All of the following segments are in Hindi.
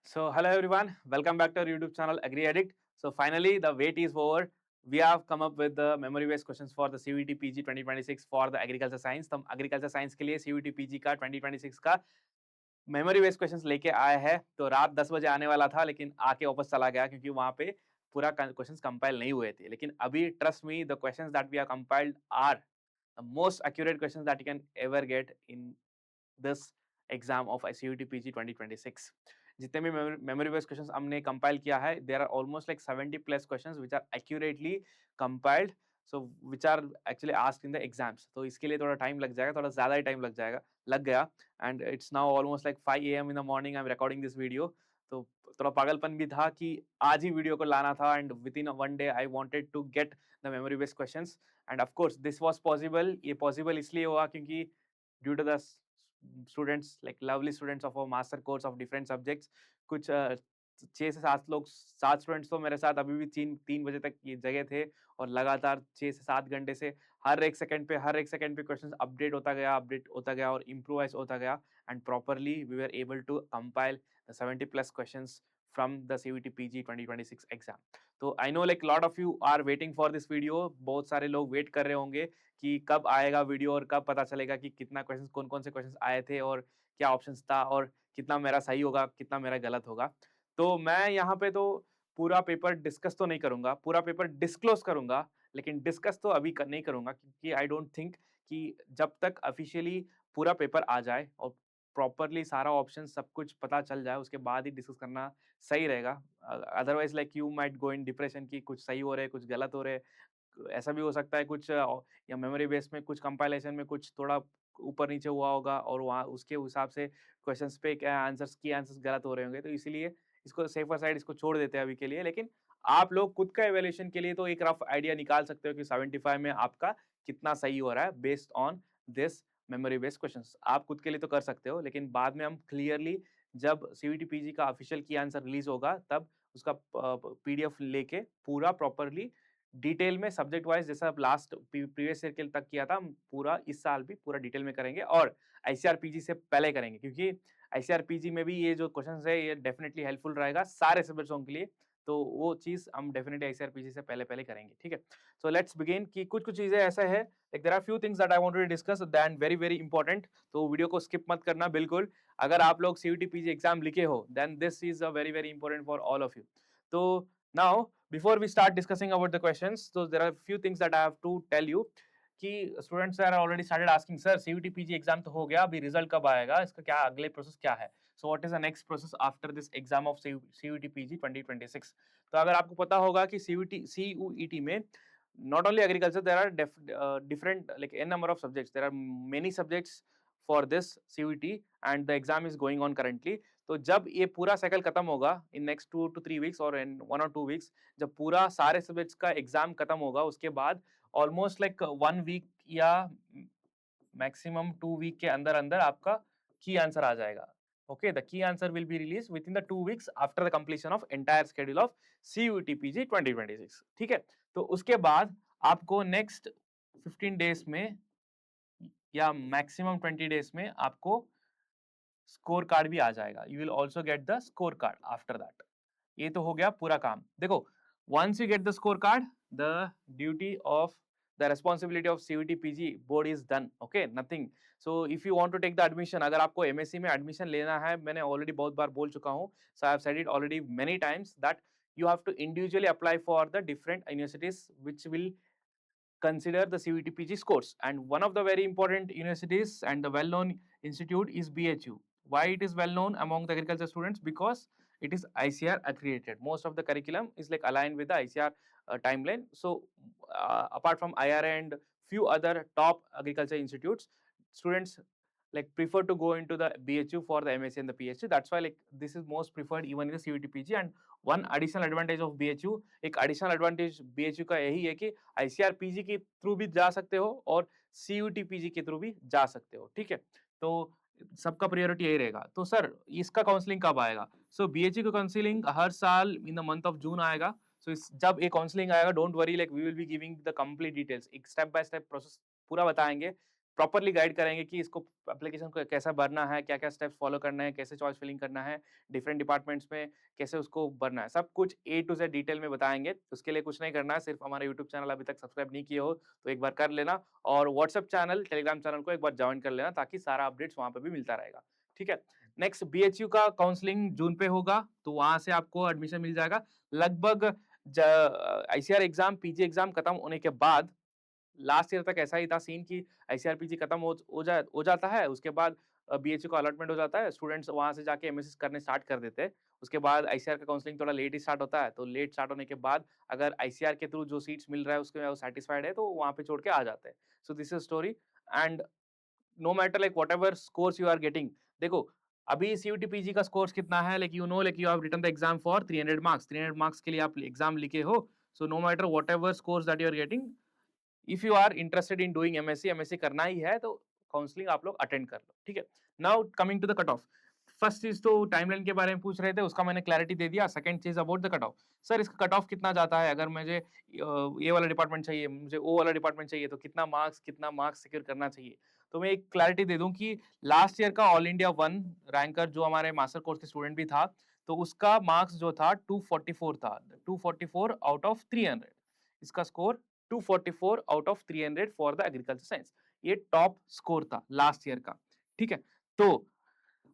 So hello everyone, welcome back to our YouTube channel Agri Addict. So finally the wait is over. We have come up with the memory based questions for the CVT PG 2026 for the agriculture science. तो हम agriculture science के लिए CVT PG का 2026 का मेमोरी बेस्ड क्वेश्चंस लेके आए हैं। तो रात 10 बजे आने वाला था लेकिन आके वापस चला गया क्योंकि वहां पे पूरा क्वेश्चंस कंपाइल नहीं हुए थे। लेकिन अभी trust me the questions that we have compiled are the most accurate questions that you can ever get in this exam of CUT PG 2026। जितने भी मेमोरी बेस्ड क्वेश्चंस हमने कंपाइल किया है, there are almost like 70 plus questions which are accurately compiled, so which are actually asked in the exams. तो इसके लिए थोड़ा टाइम लग जाएगा, थोड़ा ज्यादा ही टाइम लग गया। And it's now almost like 5 AM in the morning I am recording this video. तो थोड़ा पागलपन भी था कि आज ही वीडियो को लाना था and within one day I wanted to get the memory based questions. And of course this was possible. ये पॉसिबल इसलिए हुआ क्योंकि due to the students like lovely students of our master course of different subjects, कुछ 6 से 7 स्टूडेंट्स तो मेरे साथ अभी भी 3 बजे तक ये जगह थे और लगातार 6 से 7 घंटे से हर एक सेकंड पे क्वेश्चन अपडेट होता गया और इम्प्रोवाइज होता गया। And properly we were able to compile the 70 plus questions from the CVT PG 2026 exam. तो I know like lot of you are waiting for this video. बहुत सारे लोग वेट कर रहे होंगे कि कब आएगा वीडियो और कब पता चलेगा कि कितना क्वेश्चंस, कौन कौन से क्वेश्चंस आए थे और क्या ऑप्शंस था और कितना मेरा सही होगा, कितना मेरा गलत होगा। तो मैं यहाँ पे तो पूरा पेपर डिस्कस तो नहीं करूंगा, पूरा पेपर डिस्क्लोज करूंगा, लेकिन डिस्कस तो अभी नहीं करूंगा क्योंकि आई डोंट थिंक कि जब तक ऑफिशियली पूरा पेपर आ जाए और प्रॉपरली सारा ऑप्शन सब कुछ पता चल जाए उसके बाद ही डिस्कस करना सही रहेगा। Otherwise like you might go in depression की कुछ सही हो रहे कुछ गलत हो रहे। ऐसा भी हो सकता है कुछ या मेमोरी बेस में कुछ कंपाइलेशन में कुछ थोड़ा ऊपर नीचे हुआ होगा और वहाँ उसके हिसाब से क्वेश्चंस पे क्या आंसर्स की आंसर्स गलत हो रहे होंगे। तो इसीलिए इसको सेफर साइड इसको छोड़ देते हैं अभी के लिए। लेकिन आप लोग खुद का एवेल्यूशन के लिए तो एक रफ आइडिया निकाल सकते हो कि 75 में आपका कितना सही हो रहा है based on this memory based questions. आप खुद के लिए तो कर सकते हो, लेकिन बाद में हम क्लियरली जब CVT PG का ऑफिशियल की आंसर रिलीज होगा तब उसका PDF लेके पूरा प्रॉपरली डिटेल में सब्जेक्ट वाइज जैसा लास्ट प्रीवियस ईयर के तक किया था, हम पूरा इस साल भी पूरा डिटेल में करेंगे और ICRPG से पहले करेंगे क्योंकि ICRPG में भी ये जो क्वेश्चंस है ये डेफिनेटली हेल्पफुल रहेगा सारे सब्जेक्ट्सों के लिए। तो वो चीज हम डेफिनेटली ICRPG से पहले करेंगे, ठीक है। सो लेट्स बिगिन कि कुछ चीजें ऐसा है like there are few things that I wanted to discuss than very very important. तो वीडियो को स्किप मत करना बिल्कुल। अगर आप लोग CVT PG एग्जाम लिखे हो then this is a very very important for all of you. तो now before we start discussing about the questions, so there are a few things that I have to tell you कि students are already started asking sir CVT PG exam तो हो गया, अभी रिजल्ट कब आएगा, इसका क्या अगले प्रोसेस क्या है। So what is the next process after this exam of CVT PG 2026। तो अगर आपको पता होगा कि CUET में not only agriculture, there are different like n number of subjects, there are many subjects for this CUET and the exam is going on currently। तो जब ये पूरा साइकिल खत्म होगा इन नेक्स्ट 2 to 3 weeks और इन 1 or 2 weeks, जब पूरा सारे सब्जेक्ट्स का एग्जाम खत्म होगा उसके बाद ऑलमोस्ट लाइक 1 week या मैक्सिमम 2 week के अंदर अंदर आपका की आंसर आ जाएगा। Okay, the key answer will be release with in the 2 weeks after the completion of entire schedule of CUET PG 2026, ठीक है। तो उसके बाद आपको नेक्स्ट 15 डेज में या मैक्सिमम 20 डेज में आपको स्कोर कार्ड भी आ जाएगा। You will also get the score card after that. ये तो हो गया पूरा काम। देखो, once you get the scorecard, the duty of the responsibility of CVT PG board is done, okay, nothing। so if you want to take the admission, अगर आपको MSc में admission लेना है, मैंने already बहुत बार बोल चुका हूँ, so I have said it already many times that you have to individually apply for the different universities which will consider the CVT PG scores, and one of the very important universities and the well-known institute is BHU. Why it is well known among the agriculture students? Because it is ICR accredited. Most of the curriculum is like aligned with the ICR timeline. So apart from IRA and few other top agriculture institutes, students like prefer to go into the BHU for the MSc and the PhD. That's why like this is most preferred even in the CVT PG। and one additional advantage of BHU, एक additional advantage BHU का यही है कि ICRPG के थ्रू भी जा सकते हो और CUT PG के थ्रू भी जा सकते हो, ठीक है। तो सबका प्रायोरिटी यही रहेगा। तो सर इसका काउंसलिंग कब आएगा? सो BHU का काउंसलिंग हर साल in the month of June आएगा। सो जब ये काउंसलिंग आएगा, don't worry, like we will be giving the complete details, एक स्टेप बाय स्टेप प्रोसेस पूरा बताएंगे प्रॉपर्ली गाइड करेंगे कि इसको एप्लीकेशन को कैसा भरना है, क्या-क्या स्टेप्स फॉलो करना है, कैसे चॉइस फिलिंग करना है, डिफरेंट डिपार्टमेंट्स में कैसे उसको भरना है। सब कुछ ए टू ज़ेड डिटेल में बताएँगे। उसके लिए कुछ नहीं करना है, सिर्फ हमारा यूट्यूब चैनल अभी तक सब्सक्राइब नहीं किए हो, तो एक बार कर लेना और व्हाट्सएप चैनल, टेलीग्राम चैनल को एक बार जॉइन कर लेना ताकि सारा अपडेट्स वहाँ पे भी मिलता रहेगा। ठीक है? नेक्स्ट बीएचयू का काउंसलिंग जून पे होगा, तो वहाँ से आपको एडमिशन मिल जाएगा। लगभग आईसीआर एग्ज़ाम, पीजी एग्ज़ाम खत्म होने के बाद लास्ट ईयर तक ऐसा ही था सीन कि आईसीआरपीजी खत्म हो जाता है, उसके बाद बीएचयू का अलॉटमेंट हो जाता है, स्टूडेंट्स वहाँ से जाके एमएससी करने स्टार्ट कर देते हैं। उसके बाद आईसीआर का काउंसलिंग थोड़ा लेट ही स्टार्ट होता है, तो लेट स्टार्ट होने के बाद अगर आईसीआर के थ्रू जो सीट्स मिल रहा है उसके वो सैटिस्फाइड है, तो वहाँ पे छोड़ के आ जाते हैं। So this is story and no matter like whatever scores you are getting, देखो अभी सीयूटी पीजी का स्कोर्स कितना है, like you know like you have written the exam for 300 marks, 300 marks के लिए आप एग्जाम लिखे हो। So no matter whatever scores that you are getting, if you are interested in doing MSc, MSc करना ही है तो काउंसलिंग आप लोग अटेंड कर लो। ठीक है? Now coming to the cut off. First चीज तो टाइमलाइन के बारे में पूछ रहे थे, उसका मैंने क्लैरिटी दे दिया। सेकंड चीज about the cut of, sir इसका कट ऑफ कितना जाता है, अगर मुझे ये वाला डिपार्टमेंट चाहिए, मुझे वो वाला डिपार्टमेंट चाहिए, तो कितना मार्क्स सिक्योर करना चाहिए। तो मैं एक क्लैरिटी दे दूं कि लास्ट ईयर का ऑल इंडिया 1 रैंकर जो हमारे मास्टर कोर्स के स्टूडेंट भी था, तो उसका मार्क्स जो था 244 था, 244 आउट ऑफ 300। इसका score 244 out of 300 for the agriculture science. ये टॉप स्कोर था लास्ट ईयर का। ठीक है? तो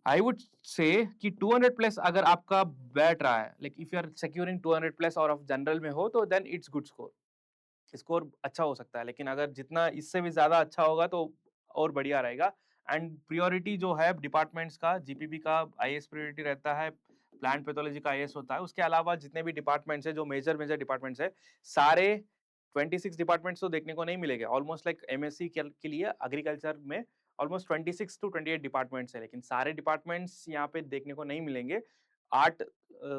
आई वुड से कि 200 प्लस अगर आपका बैठ रहा है, like if you are securing 200 plus और ऑफ जनरल में हो, तो then it's good score, score अच्छा हो सकता है। लेकिन अगर जितना इससे भी ज्यादा अच्छा होगा तो और बढ़िया रहेगा। एंड प्रियोरिटी जो है डिपार्टमेंट्स का, जीपीबी का आईएएस प्रियोरिटी रहता है, प्लांट पैथोलॉजी का आईएएस होता है। उसके अलावा जितने भी डिपार्टमेंट्स है, जो मेजर मेजर डिपार्टमेंट्स है, सारे 26 डिपार्टमेंट्स तो देखने को नहीं मिलेंगे। ऑलमोस्ट लाइक एमएससी के लिए एग्रीकल्चर में ऑलमोस्ट 26 टू 28 डिपार्टमेंट्स है, लेकिन सारे डिपार्टमेंट्स यहाँ पे देखने को नहीं मिलेंगे।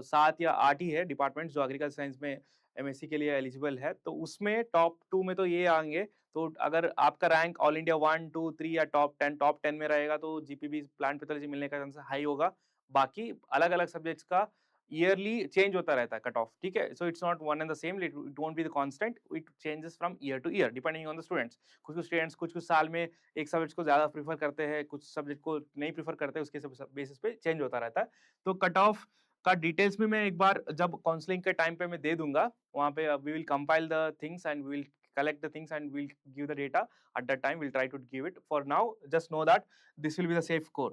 7 या 8 ही है डिपार्टमेंट्स जो एग्रीकल्चर साइंस में एमएससी के लिए एलिजिबल है, तो उसमें टॉप 2 में तो ये आएंगे। तो अगर आपका रैंक ऑल इंडिया 1, 2, 3 या टॉप 10 में रहेगा, तो जीपीबी प्लांट पैथोलॉजी मिलने का चांस हाई होगा। बाकी अलग-अलग सब्जेक्ट्स का ईयरली चेंज होता रहता है कट ऑफ। ठीक है? So it's not one and the same, it won't be the constant, it changes from year two year depending on the students. कुछ-कुछ स्टूडेंट्स कुछ-कुछ साल में एक सब्जेक्ट को ज्यादा प्रेफर करते हैं, कुछ सब्जेक्ट को नहीं प्रेफर करते, उसके बेसिस पे चेंज होता रहता है। तो कट ऑफ का डिटेल्स भी मैं एक बार जब काउंसलिंग के टाइम पे मैं दे दूंगा, वहाँ पे we will compile the things and we will collect the things and we'll give the data at that time, we'll try to give it. For now just know that this will be the safe score.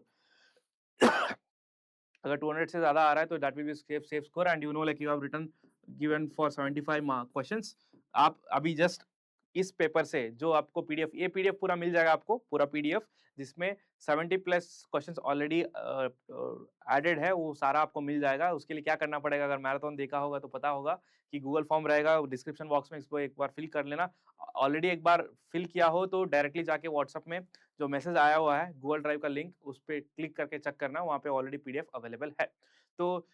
अगर 200 से ज्यादा आ रहा है तो that will be safe score and you know like you have written given for 75 mark questions. आप अभी जस्ट इस पेपर से जो आपको पीडीएफ, ये पीडीएफ पूरा मिल जाएगा आपको, पूरा पीडीएफ जिसमें 70 प्लस क्वेश्चंस ऑलरेडी एडेड है, वो सारा आपको मिल जाएगा। उसके लिए क्या करना पड़ेगा, अगर मैराथन देखा होगा तो पता होगा कि गूगल फॉर्म रहेगा डिस्क्रिप्शन बॉक्स में, इसको एक बार फिल कर लेना। ऑलरेडी एक बार फिल किया हो तो डायरेक्टली जाके व्हाट्सएप में जो मैसेज आया हुआ है गूगल ड्राइव का लिंक, उस पर क्लिक करके चेक करना, वहाँ पे ऑलरेडी पीडीएफ अवेलेबल है। तो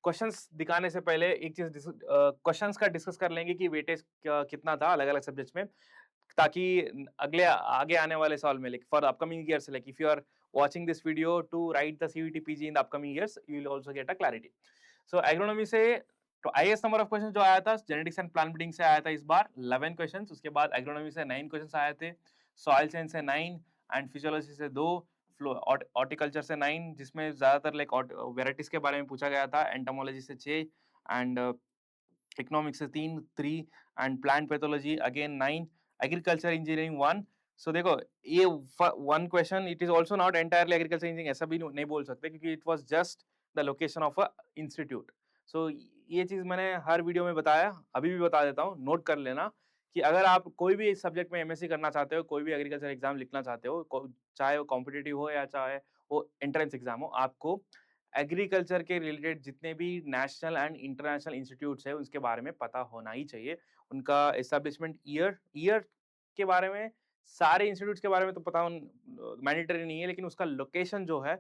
क्वेश्चंस दिखाने से पहले एक चीज क्वेश्चंस का डिस्कस कर लेंगे कि वेटेज कितना था अलग अलग सब्जेक्ट्स में, ताकि अगले आगे आने वाले साल में like for upcoming years, like if you are watching this video to write the CUET PG in the upcoming years, you will also get a clarity. So agronomy से तो highest number of questions जो आया था genetics and plant breeding से आया था इस बार 11 questions, उसके बाद agronomy से 9 questions आए थे, soil science से 9 and physiology से 2, horticulture से 9 जिसमें ज्यादातर लाइक varieties के बारे में पूछा गया था, entomology से 6 and इकोनॉमिक्स से 3 and plant pathology again 9, agriculture engineering 1। So देखो ये one question, it is also not entirely agriculture engineering, ऐसा भी नहीं बोल सकते क्योंकि it was just the location of a institute. So ये चीज मैंने हर वीडियो में बताया, अभी भी बता देता हूँ, नोट कर लेना कि अगर आप कोई भी सब्जेक्ट में एमएससी करना चाहते हो, कोई भी एग्रीकल्चर एग्जाम लिखना चाहते हो, चाहे वो कॉम्पिटिटिव हो या चाहे वो एंट्रेंस एग्जाम हो, आपको एग्रीकल्चर के रिलेटेड जितने भी नेशनल एंड इंटरनेशनल इंस्टीट्यूट्स है उसके बारे में पता होना ही चाहिए। उनका एस्टेब्लिशमेंट ईयर के बारे में, सारे इंस्टीट्यूट्स के बारे में तो पता मैंडेटरी नहीं है, लेकिन उसका लोकेशन जो है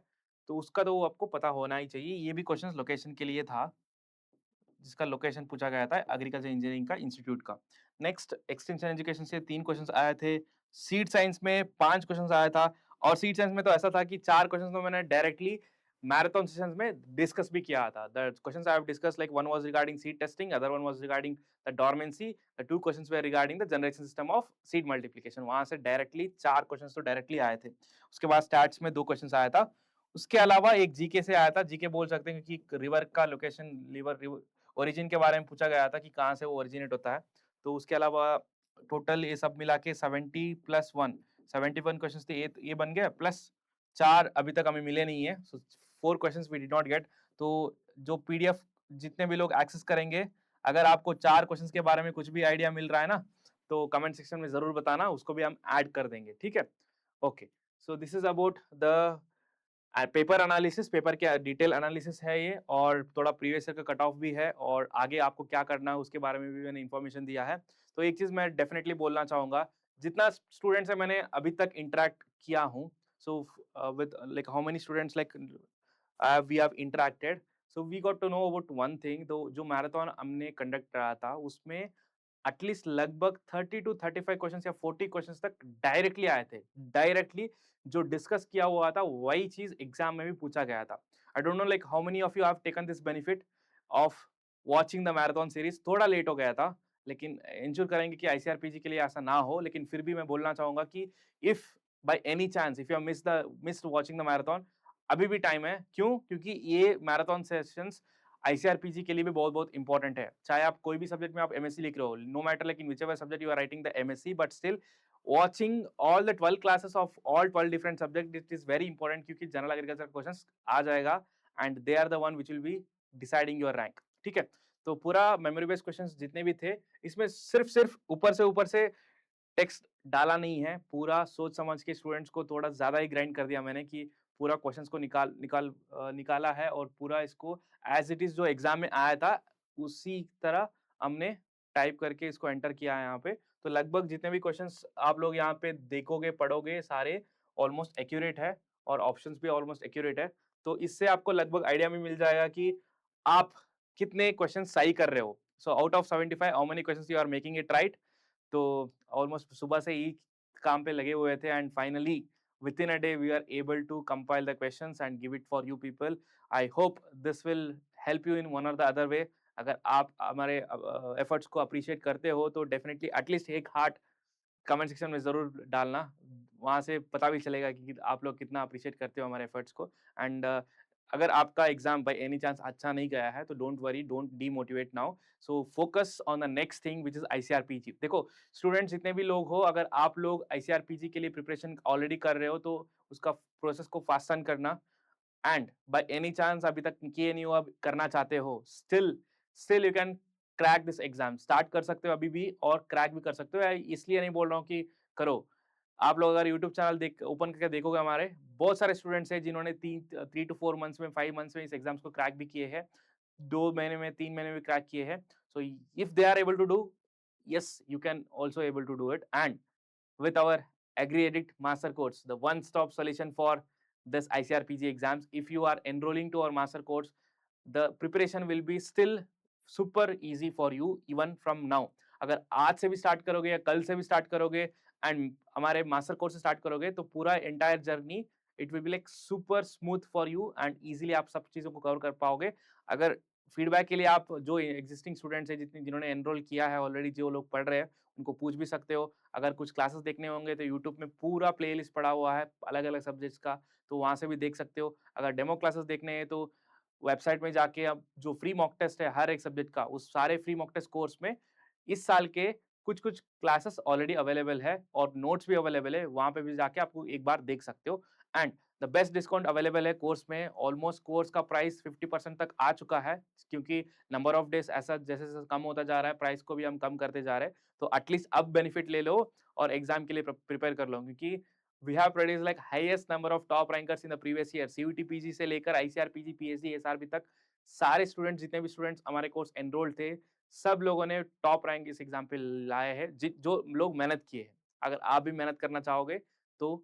तो उसका तो आपको पता होना ही चाहिए। ये भी क्वेश्चन लोकेशन के लिए था, जिसका लोकेशन पूछा गया था एग्रीकल्चर इंजीनियरिंग का इंस्टीट्यूट का। नेक्स्ट एक्सटेंशन एजुकेशन से 3 क्वेश्चंस आए थे, सीड साइंस में 5 क्वेश्चंस आया था, और सीड साइंस में तो ऐसा था कि 4 क्वेश्चंस तो मैंने डायरेक्टली मैराथन सेशंस में डिस्कस भी किया था। The questions I have discussed like one was regarding seed testing, other one was regarding the dormancy, the two questions were regarding the generation system of seed multiplication. वहां से डायरेक्टली 4 क्वेश्चंस तो डायरेक्टली आए थे। उसके बाद स्टैट्स में 2 क्वेश्चंस आया था। उसके अलावा एक जीके से आया था। जीके बोल सकते हैं कि रिवर का लोकेशन, रिवर ओरिजिन के बारे में पूछा गया था कि कहाँ से वो ओरिजिनेट होता है। तो उसके अलावा टोटल ये सब मिला के 70 प्लस 1 71 क्वेश्चंस थे। ये बन गया प्लस 4 अभी तक हमें मिले नहीं है। So 4 questions we did not get. तो जो पीडीएफ जितने भी लोग एक्सेस करेंगे, अगर आपको 4 क्वेश्चंस के बारे में कुछ भी आइडिया मिल रहा है ना, तो कमेंट सेक्शन में जरूर बताना, उसको भी हम ऐड कर देंगे, ठीक है? Okay, so this is about the paper analysis. Paper के डिटेल एनालिसिस है ये, और थोड़ा प्रीवियस ईयर का कट ऑफ भी है, और आगे आपको क्या करना है उसके बारे में भी मैंने इन्फॉर्मेशन दिया है। तो एक चीज मैं डेफिनेटली बोलना चाहूंगा, जितना स्टूडेंट से मैंने अभी तक इंटरेक्ट किया हूँ, so with like how many students like we have interacted, so we got to know about one thing. तो जो मैराथन हमने कंडक्ट करा था उसमें एटलीस्ट लगभग 30 टू 35 क्वेश्चंस या 40 क्वेश्चंस तक डायरेक्टली आए थे। डायरेक्टली जो डिस्कस किया हुआ था वही चीज एग्जाम में भी पूछा गया था। I don't know like how many of you have taken this benefit of watching the marathon series. थोड़ा लेट हो गया था, लेकिन इंश्योर करेंगे कि आईसीआरपीजी के लिए ऐसा ना हो। लेकिन फिर भी मैं बोलना चाहूंगा कि if by any chance if you missed watching the marathon, अभी भी टाइम है। क्यों? क्योंकि ये मैराथन सेशंस आईसीआरपीजी के लिए भी बहुत बहुत इंपॉर्टेंट है। चाहे आप कोई भी सब्जेक्ट में आप एमएससी लिख रहे हो, no matter like in whichever subject you are writing the MSc, but still watching all the 12 classes of all 12 different subjects, it is very important, क्योंकि जनरल एग्रीकल्चर क्वेश्चंस आ जाएगा and they are the one which will be deciding your rank, ठीक है? तो पूरा मेमोरी बेस्ड क्वेश्चंस जितने भी थे, इसमें सिर्फ ऊपर से टेक्स्ट डाला नहीं है। पूरा सोच समझ के स्टूडेंट्स को थोड़ा ज्यादा ही ग्राइंड कर दिया मैंने, कि पूरा क्वेश्चंस को निकाला है, और पूरा इसको एज इट इज जो एग्जाम में आया था उसी तरह हमने टाइप करके इसको एंटर किया है यहाँ पे। तो लगभग जितने भी क्वेश्चंस आप लोग यहाँ पे देखोगे पढ़ोगे, सारे ऑलमोस्ट एक्यूरेट है, और ऑप्शंस भी ऑलमोस्ट एक्यूरेट है। तो इससे आपको लगभग आइडिया भी मिल जाएगा कि आप कितने क्वेश्चन सही कर रहे हो। So out of 75 how many questions you are making it right. तो ऑलमोस्ट सुबह से ही काम पे लगे हुए थे, and finally within a day we are able to compile the questions and give it for you people. I hope this will help you in one or the other way. अगर आप हमारे एफर्ट्स को अप्रिशिएट करते हो तो डेफिनेटली एटलीस्ट एक हार्ट कमेंट सेक्शन में ज़रूर डालना। वहाँ से पता भी चलेगा कि आप लोग कितना अप्रिशिएट करते हो हमारे एफर्ट्स को। एंड अगर आपका एग्जाम बाय एनी चांस अच्छा नहीं गया है तो don't worry, don't demotivate now. So focus on the next thing which is ICRPG. देखो स्टूडेंट्स जितने भी लोग हो, अगर आप लोग आईसीआरपीजी के लिए प्रिपरेशन ऑलरेडी कर रहे हो तो उसका प्रोसेस को फास्टन करना। एंड बाय एनी चांस अभी तक किए नहीं हो, अब करना चाहते हो, still still you can crack this exam. Start कर सकते हो अभी भी, और क्रैक भी कर सकते हो। इसलिए नहीं बोल रहा हूँ कि करो। आप लोग अगर यूट्यूब चैनल देख ओपन करके देखोगे, हमारे बहुत सारे स्टूडेंट्स हैं जिन्होंने 3 to 4 मंथ्स में, 5 मंथ्स में इस एग्जाम्स को क्रैक भी किए हैं, 2 महीने में, 3 महीने में क्रैक किए हैं। So if they are able to do, yes, you can also able to do it. And with our AgriEdit master course, the one stop solution for this ICRPG exams, if you are enrolling to our master course, the preparation will be still super easy for you even from now. अगर आज से भी स्टार्ट करोगे या कल से भी स्टार्ट करोगे एंड हमारे मास्टर कोर्स से स्टार्ट करोगे, तो पूरा entire journey it will be like super smooth for you, and easily आप सब चीजों को कवर कर पाओगे। अगर फीडबैक के लिए आप जो एग्जिस्टिंग स्टूडेंट्स हैं, जिन्होंने एनरोल किया है ऑलरेडी, जो लोग पढ़ रहे हैं, उनको पूछ भी सकते हो। अगर कुछ क्लासेस देखने होंगे तो यूट्यूब में पूरा प्लेलिस्ट पड़ा हुआ है अलग अलग सब्जेक्ट्स का, तो वहां से भी देख सकते हो। अगर डेमो क्लासेस देखने हैं तो वेबसाइट में जाके अब जो फ्री मॉक टेस्ट है हर एक सब्जेक्ट का, उस सारे फ्री मॉक टेस्ट कोर्स में इस साल के कुछ कुछ क्लासेस ऑलरेडी अवेलेबल है, और नोट्स भी अवेलेबल है, वहां पे भी जाके आपको एक बार देख सकते हो। And the best discount available है कोर्स में। ऑलमोस्ट कोर्स का प्राइस 50% तक आ चुका है, क्योंकि नंबर ऑफ डेज ऐसा जैसे जैसे कम होता जा रहा है, प्राइस को भी हम कम करते जा रहे हैं। तो एटलीस्ट अब बेनिफिट ले लो और एग्जाम के लिए प्रिपेयर कर लो, क्योंकि we have produced like highest number of top rankers in the previous year. CUET PG से लेकर आईसीआरपीजी, पीएचडी, एसआरबी तक सारे स्टूडेंट्स, जितने भी स्टूडेंट्स हमारे कोर्स एनरोल्ड थे, सब लोगों ने टॉप रैंक इस एग्जाम पे लाए हैं, जो लोग मेहनत किए हैं। अगर आप भी मेहनत करना चाहोगे तो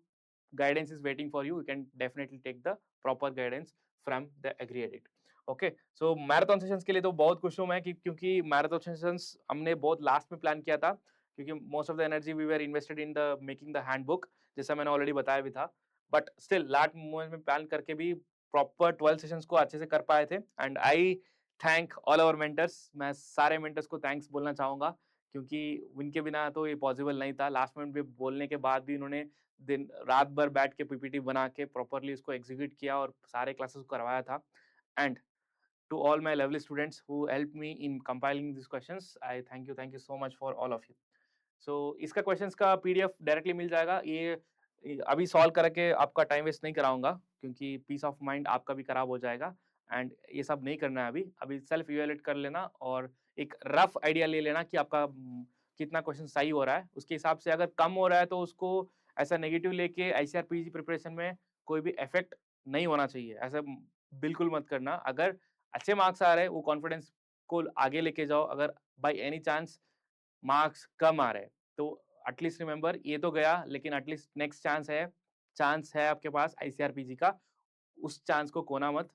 guidance is waiting for you. You can definitely take the proper guidance from the AgriEdit. Okay, so marathon sessions के लिए तो बहुत खुश हूँ मैं, क्योंकि मैराथन सेशंस हमने बहुत लास्ट में प्लान किया था, क्योंकि most of the energy we were invested in the making the handbook, जैसा मैंने ऑलरेडी बताया भी था। बट स्टिल लास्ट मोमेंट में प्लान करके भी प्रॉपर 12 सेशंस को अच्छे से कर पाए थे and I thank all our mentors. मैं सारे मेंटर्स को थैंक्स बोलना चाहूँगा क्योंकि उनके बिना तो ये पॉसिबल नहीं था। लास्ट मिनट में बोलने के बाद भी उन्होंने दिन रात भर बैठ के पीपीटी बना के प्रॉपर्ली उसको एग्जीक्यूट किया और सारे क्लासेस को करवाया था। And to all my lovely students who helped me in compiling these questions, I thank you so much for all of you. So इसका क्वेश्चंस का पीडीएफ डायरेक्टली मिल जाएगा। ये अभी सॉल्व करके आपका टाइम वेस्ट नहीं कराऊंगा क्योंकि पीस ऑफ माइंड आपका भी खराब हो जाएगा एंड ये सब नहीं करना है। अभी सेल्फ इवेलुएट कर लेना और एक रफ आइडिया ले लेना कि आपका कितना क्वेश्चन सही हो रहा है। उसके हिसाब से अगर कम हो रहा है तो उसको ऐसा नेगेटिव लेके आईसीआरपीजी प्रिपरेशन में कोई भी इफेक्ट नहीं होना चाहिए। ऐसा बिल्कुल मत करना। अगर अच्छे मार्क्स आ रहे हैं वो कॉन्फिडेंस को आगे लेके जाओ। अगर बाय एनी चांस मार्क्स कम आ रहे हैं तो एटलीस्ट रिमेंबर ये तो गया लेकिन एटलीस्ट नेक्स्ट चांस है आपके पास आईसीआरपीजी का। उस चांस को खोना मत।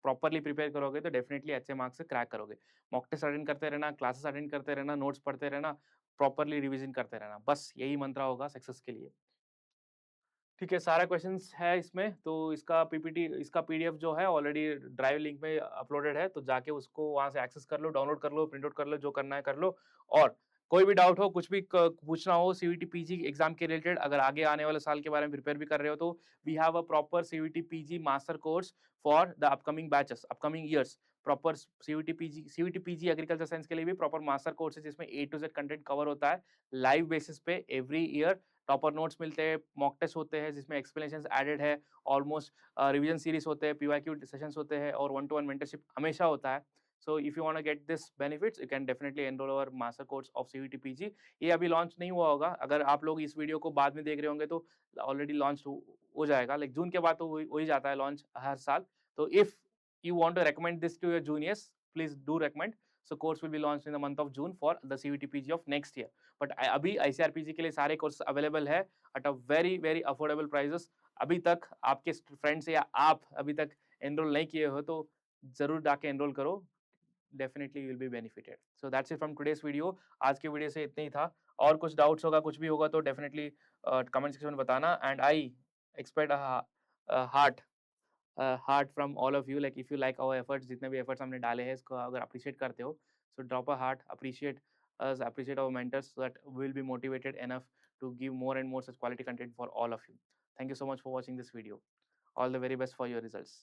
प्रॉपर्ली प्रिपेयर करोगे तो डेफिनेटली अच्छे मार्क्स से क्रैक करोगे। मॉक टेस्ट अटेंड करते रहना, क्लासेस अटेंड करते रहना, नोट्स पढ़ते रहना, प्रॉपर्ली रिवीजन करते रहना। बस यही मंत्र होगा सक्सेस के लिए। ठीक है, सारा क्वेश्चंस है इसमें, तो इसका पीपीटी इसका पीडीएफ जो है ऑलरेडी ड्राइव लिंक में अपलोडेड है, तो जाके उसको वहाँ से एक्सेस कर लो, डाउनलोड कर लो, प्रिंट आउट कर लो, जो करना है कर लो। और कोई भी डाउट हो, कुछ भी पूछना हो सीयूईटी पीजी एग्जाम के रिलेटेड, अगर आगे आने वाले साल के बारे में प्रिपेयर भी कर रहे हो तो we have a proper CUET PG master course for the upcoming batches, upcoming years. Proper CUET PG agriculture science के लिए भी प्रॉपर मास्टर कोर्स है जिसमें A to Z content cover होता है लाइव बेसिस पे एवरी ईयर। टॉपर नोट्स मिलते हैं, मॉक टेस्ट होते हैं जिसमें एक्सप्लेनेशंस एडेड है, ऑलमोस्ट रिवीजन सीरीज होते हैं, पीवाईक्यू सेशंस होते हैं और वन टू वन मेंटरशिप हमेशा होता है। So if you want to get this benefits you can definitely enroll our master course of CUET PG. ये अभी लॉन्च नहीं हुआ होगा, अगर आप लोग इस वीडियो को बाद में देख रहे होंगे तो ऑलरेडी लॉन्च हो जाएगा। लाइक जून के बाद तो हो ही जाता है लॉन्च हर साल। तो if you want to recommend this to your juniors, please do recommend. So course will be launched in the month of June for the CVT PG of next year. But अभी आईसीआरपीजी के लिए सारे कोर्स अवेलेबल है at a very very affordable prices. अभी तक आपके फ्रेंड्स या आप अभी तक एनरोल नहीं किए हो तो जरूर जाके एनरोल करो, definitely will be benefited. So that's it from today's video. आज के वीडियो से इतना ही था। और कुछ डाउट्स होगा, कुछ भी होगा तो डेफिनेटली कमेंट सेक्शन में बताना। And I expect heart heart from all of you. Like if you like our efforts, जितने भी एफर्ट्स हमने डाले हैं इसको अगर अप्रिशिएट करते हो so drop a heart, appreciate us, appreciate our mentors so that we'll be motivated enough to give more and more such quality content for all of you. Thank you so much for watching this video. All the very best for your results.